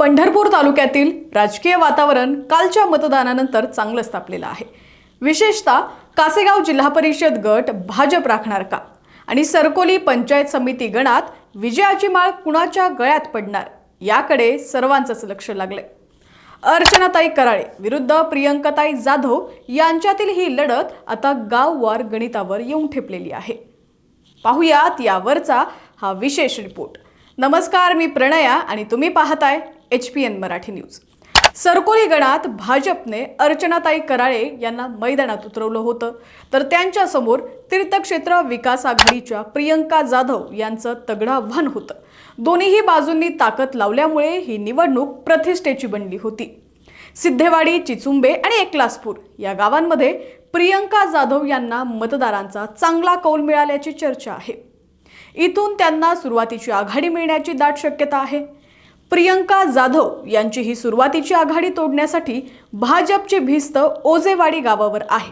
पंढरपूर तालुक्यातील राजकीय वातावरण कालच्या मतदानानंतर चांगलंच तापलेलं आहे। विशेषतः कासेगाव जिल्हा परिषद गट भाजप राखणार का आणि सरकोली पंचायत समिती गणात विजयाची माळ कुणाच्या गळ्यात पडणार याकडे सर्वांचंच लक्ष लागलंय। अर्चनाताई कराळे विरुद्ध प्रियंकाताई जाधव यांच्यातील ही लढत आता गाववार गणितावर येऊन ठेपलेली आहे। पाहुयात यावरचा हा विशेष रिपोर्ट। नमस्कार, मी प्रणया आणि तुम्ही पाहताय HPN मराठी न्यूज। सरकोली गणात भाजपने अर्चनाताई कराळे यांना मैदानात उतरवलं होतं, तर त्यांच्या समोर तीर्थक्षेत्र विकास आघाडीच्या प्रियंका जाधव यांचं तगडं आव्हान होतं। दोन्हीही बाजूंनी ताकद लावल्यामुळे ही निवडणूक प्रतिष्ठेची बनली होती। सिद्धेवाडी, चिचुंबे आणि एकलासपूर या गावांमध्ये प्रियंका जाधव यांना मतदारांचा चांगला कौल मिळाल्याची चर्चा आहे। इथून त्यांना सुरुवातीची आघाडी मिळण्याची दाट शक्यता आहे। प्रियंका जाधव यांची ही सुरुवातीची आघाडी तोडण्यासाठी भाजपची भिस्त ओजेवाडी गावावर आहे।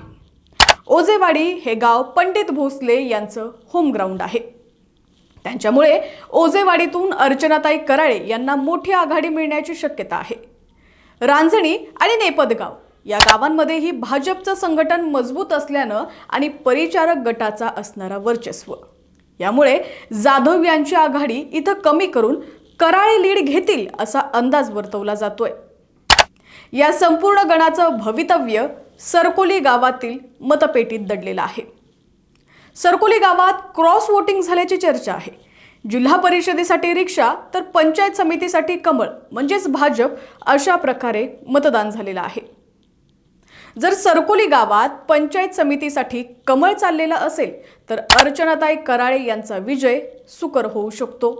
ओजेवाडी हे गाव पंडित भोसले यांचं होम ग्राउंड आहे। त्यांच्यामुळे ओजेवाडीतून अर्चनाताई कराळे यांना मोठी आघाडी मिळण्याची शक्यता आहे। रांजणी आणि नेपदगाव या गावांमध्येही भाजपचं संघटन मजबूत असल्यानं आणि परिचारक गटाचा असणारा वर्चस्व यामुळे जाधव यांची आघाडी इथं कमी करून कराळे लीड घेतील असा अंदाज वर्तवला जातोय। या संपूर्ण गणाचं भवितव्य सरकोली गावातील मतपेटीत दडलेलं आहे। सरकोली गावात क्रॉस वोटिंग झाल्याची चर्चा आहे। जिल्हा परिषदेसाठी रिक्षा तर पंचायत समितीसाठी कमळ म्हणजेच भाजप अशा प्रकारे मतदान झालेलं आहे। जर सरकोली गावात पंचायत समितीसाठी कमळ चाललेला असेल तर अर्चनाताई कराळे यांचा विजय सुकर होऊ शकतो।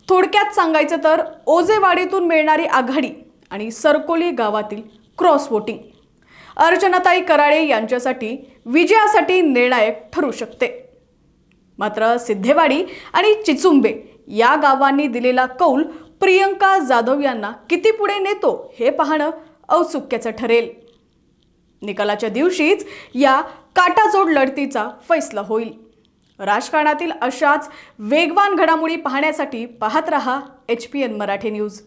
थोडक्यात सांगायचं तर ओजेवाडीतून मिळणारी आघाडी आणि सरकोली गावातील क्रॉस वोटिंग अर्चनाताई कराळे यांच्यासाठी विजयासाठी निर्णायक ठरू शकते। मात्र सिद्धेवाडी आणि चिचुंबे या गावांनी दिलेला कौल प्रियंका जाधव यांना किती पुढे नेतो हे पाहणं औत्सुक्याचं ठरेल। निकालाच्या दिवशीच या काटाजोड लढतीचा फैसला होईल। राजकारणातील अशाच वेगवान घडामोडी पाहण्यासाठी पाहत रहा HPN मराठी न्यूज।